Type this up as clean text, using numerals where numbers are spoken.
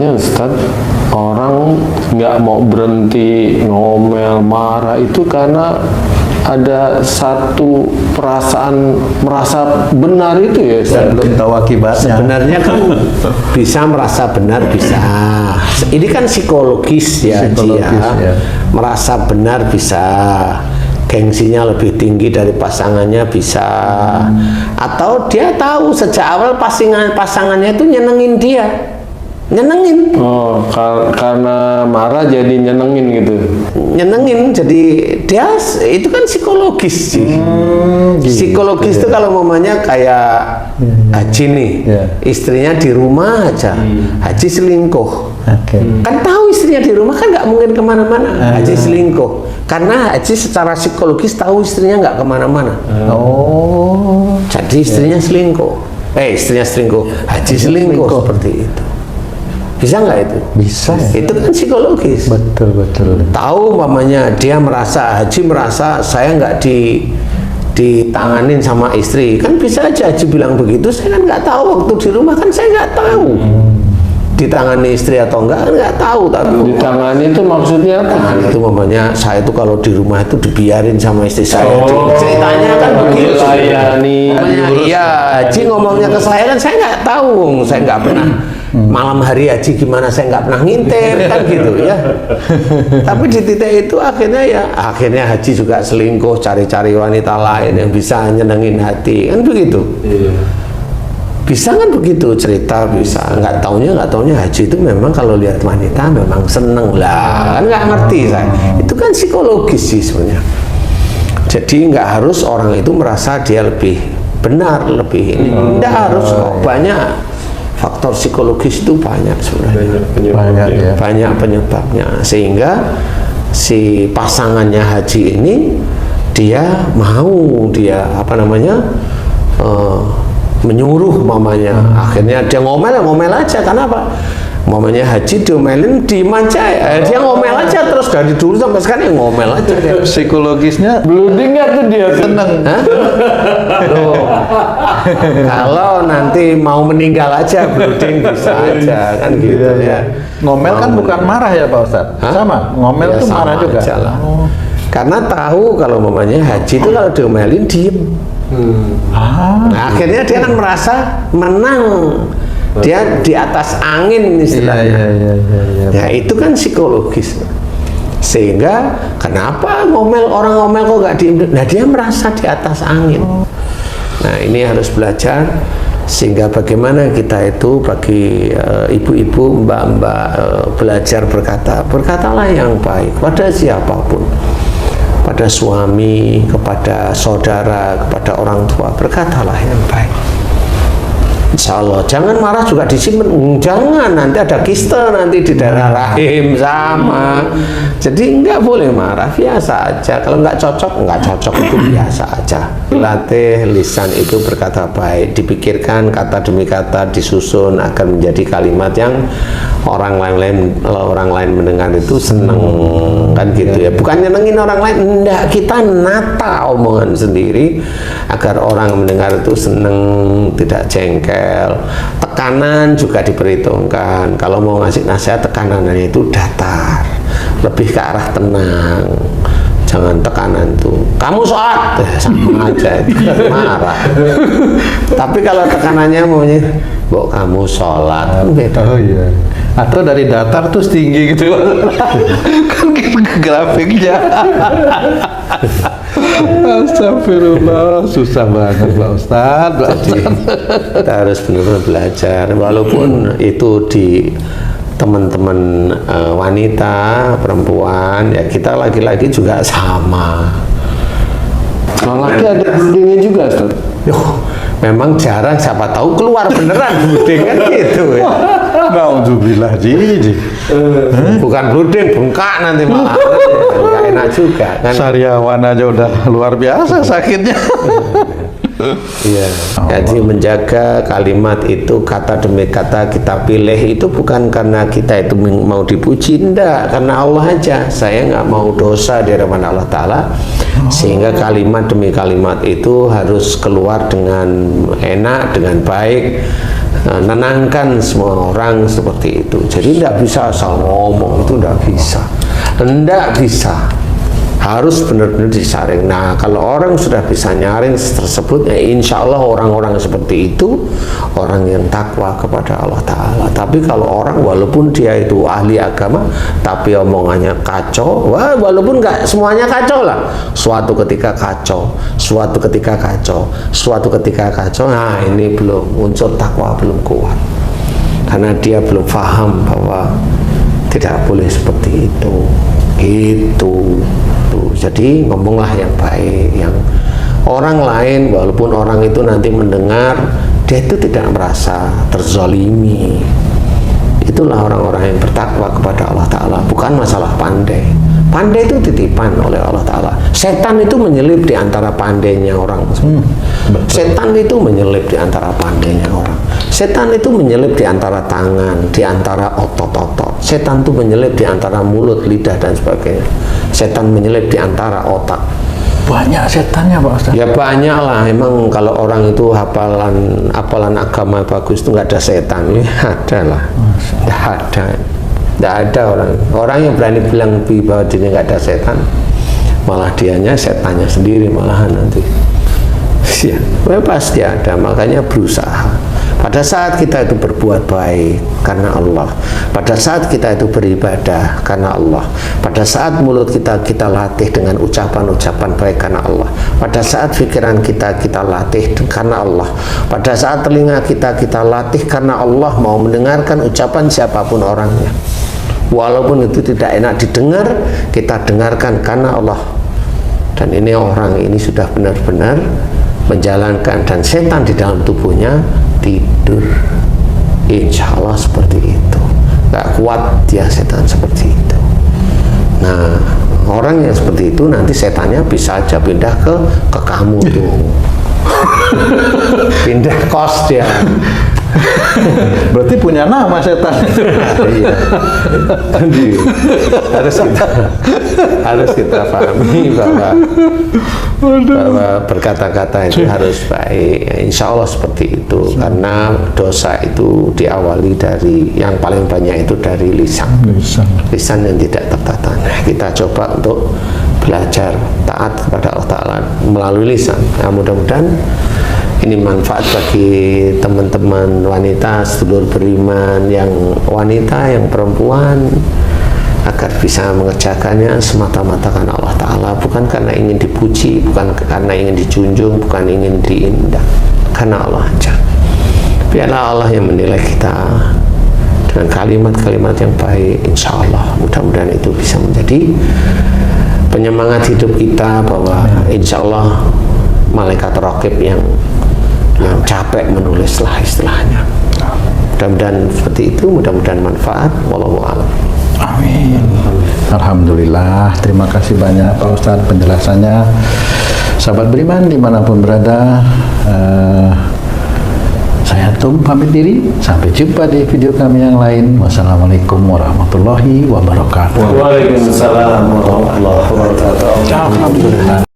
biasanya Ustaz, orang nggak mau berhenti ngomel, marah itu karena ada satu perasaan merasa benar itu ya Ustaz. Belum tahu akibatnya. Sebenarnya kan bisa merasa benar, bisa. Ini kan psikologis ya, Ya. merasa benar bisa. Gengsinya lebih tinggi dari pasangannya bisa, atau dia tahu sejak awal pasangannya itu nyenengin dia, nyenengin. Oh, karena marah jadi nyenengin gitu. Nyenengin, jadi dia itu kan psikologis sih. Gitu. Psikologis itu kalau mamanya kayak Haji nih, istrinya di rumah aja, Haji selingkuh. Kan tahu istrinya di rumah kan nggak mungkin kemana-mana, Haji selingkuh. Karena Haji secara psikologis tahu istrinya nggak kemana-mana. Oh, Jadi istrinya selingkuh. Istrinya selingkuh, Haji selingkuh seperti itu. Bisa nggak itu? bisa. Itu kan psikologis. Betul. Tahu mamanya dia merasa, Haji merasa saya nggak ditanganin sama istri. Kan bisa aja Haji bilang begitu. Saya kan nggak tahu waktu di rumah kan saya nggak tahu. Ditangani istri atau enggak kan nggak tahu, tapi Ditangani itu maksudnya apa? itu mamanya saya itu kalau di rumah itu dibiarin sama istri saya. Ceritanya kan begitu. Dilayani. Iya, Haji ngomongnya ke saya kan saya nggak tahu, saya nggak pernah malam hari Haji gimana saya nggak pernah ngintir kan gitu ya. Tapi di titik itu akhirnya Haji juga selingkuh, cari-cari wanita lain yang bisa nyenengin hati kan begitu. Bisa kan begitu cerita, bisa nggak taunya Haji itu memang kalau lihat wanita memang seneng lah, kan nggak ngerti saya. Itu kan psikologis sih sebenarnya. Jadi nggak harus orang itu merasa dia lebih benar, lebih ini. Nggak harus kok. Banyak faktor psikologis itu banyak sebenarnya. Banyak penyebabnya. Sehingga si pasangannya Haji ini dia mau menyuruh mamanya. Akhirnya dia ngomel aja. Karena apa? Mamanya Haji diomelin dimanja, dia ngomel aja terus dari dulu sampai sekarang ngomel aja dia. Psikologisnya Blooding nggak tuh dia? seneng. Loh, kalau nanti mau meninggal aja blooding bisa aja kan gitu ya. Ngomel kan bukan marah ya Pak Ustadz? Sama, ngomel Ya, tuh marah sama juga. aja lah. Karena tahu kalau mamanya Haji itu kalau diomelin diem. Nah, akhirnya dia kan merasa menang, dia di atas angin istilahnya. Iya. Ya itu kan psikologis. Sehingga kenapa orang ngomel kok nggak diem? Nah dia merasa di atas angin. Nah ini harus belajar sehingga bagaimana kita itu bagi ibu-ibu, mbak-mbak belajar berkatalah yang baik pada siapapun. Kepada suami, kepada saudara, kepada orang tua, berkatalah yang baik. Insya Allah, jangan marah juga disimpan, jangan nanti ada kiste nanti di daerah rahim sama. Jadi nggak boleh marah, biasa aja. Kalau nggak cocok itu biasa aja. Latih lisan itu berkata baik, dipikirkan kata demi kata, disusun agar menjadi kalimat yang orang lain mendengar itu seneng kan gitu ya. Bukan nyenengin orang lain, enggak, kita nata omongan sendiri agar orang mendengar itu seneng, tidak jengkel. Tekanan juga diperhitungkan. Kalau mau ngasih nasihat, tekanannya itu datar, lebih ke arah tenang. Jangan tekanan tuh, kamu sholat, sama aja, marah. Tapi kalau tekanannya maunya, "Bok, kamu sholat," kan beda. Oh iya. Atau dari datar terus tinggi gitu. Kan grafiknya. Astagfirullah, susah banget Pak Ustadz. Jadi kita harus benar-benar belajar, walaupun itu di teman-teman wanita, perempuan, ya kita laki-laki juga sama. Kalau laki ada bloodingnya juga, Ustaz? Memang jarang, siapa tahu keluar beneran blooding kan gitu ya. Nauzubillah Ji. Bukan blooding, bengkak nanti malah. Nggak enak juga kan. Sariawan aja udah luar biasa sakitnya. Iya. Jadi menjaga kalimat itu kata demi kata kita pilih itu bukan karena kita itu mau dipuji, enggak, karena Allah aja. Saya nggak mau dosa di hadapan Allah Ta'ala, sehingga kalimat demi kalimat itu harus keluar dengan enak, dengan baik, nenangkan semua orang seperti itu. Jadi tidak bisa asal ngomong, itu tidak bisa. Harus benar-benar disaring. Nah, kalau orang sudah bisa nyaring tersebut, ya insya Allah orang-orang seperti itu orang yang takwa kepada Allah Ta'ala. Tapi kalau orang walaupun dia itu ahli agama, tapi omongannya kacau, walaupun nggak semuanya kacau lah, suatu ketika kacau, nah ini belum, unsur takwa belum kuat, karena dia belum paham bahwa tidak boleh seperti itu. Gitu. Jadi ngomonglah yang baik, yang orang lain walaupun orang itu nanti mendengar, dia itu tidak merasa terzalimi. Itulah orang-orang yang bertakwa kepada Allah Ta'ala. Bukan masalah pandai. Pandai itu titipan oleh Allah Ta'ala. Setan itu menyelip di antara pandainya orang. Setan itu menyelip di antara pandainya orang. Setan itu menyelip di antara tangan, di antara otot-otot. Setan itu menyelip di antara mulut, lidah, dan sebagainya. Setan menyelip di antara otak. Banyak setannya Pak Ustaz. Ya banyak lah. Emang kalau orang itu hafalan agama bagus itu nggak ada setan. Ya ada lah. Nggak ada orang yang berani bilang bahwa dia nggak ada setan, malah dianya setannya sendiri malahan nanti. Ya, pasti ada. Makanya berusaha. Pada saat kita itu berbuat baik karena Allah, pada saat kita itu beribadah karena Allah, pada saat mulut kita latih dengan ucapan-ucapan baik karena Allah, pada saat pikiran kita latih karena Allah, pada saat telinga kita latih karena Allah, mau mendengarkan ucapan siapapun orangnya, walaupun itu tidak enak didengar, kita dengarkan karena Allah. Dan ini orang ini sudah benar-benar menjalankan, dan setan di dalam tubuhnya tidur. Insya Allah seperti itu. Gak kuat dia setan seperti itu. Nah, orang yang seperti itu nanti setannya bisa aja pindah ke kamu tuh. Pindah kos dia. Berarti punya nama setan. Iya. harus kita pahami bahwa berkata-kata itu harus baik. Insya Allah seperti itu, karena dosa itu diawali dari yang paling banyak itu dari lisan yang tidak tertata. Nah, kita coba untuk belajar taat kepada Allah Ta'ala melalui lisan. Nah, mudah-mudahan ini manfaat bagi teman-teman wanita, sedulur beriman, yang wanita, yang perempuan, agar bisa mengerjakannya semata-mata karena Allah Ta'ala, bukan karena ingin dipuji, bukan karena ingin dijunjung, bukan ingin diindah, karena Allah aja. Biarlah Allah yang menilai kita dengan kalimat-kalimat yang baik. Insya Allah mudah-mudahan itu bisa menjadi penyemangat hidup kita, bahwa insya Allah malaikat raqib yang capek menulis lah istilahnya. Mudah-mudahan seperti itu, mudah-mudahan manfaat. Wallahu a'lam. Amin. Alhamdulillah, terima kasih banyak Pak Ustadz penjelasannya. Sahabat beriman dimanapun berada, saya Tum pamit diri. Sampai jumpa di video kami yang lain. Wassalamualaikum warahmatullahi wabarakatuh. Waalaikumsalam warahmatullahi wabarakatuh. Alhamdulillah.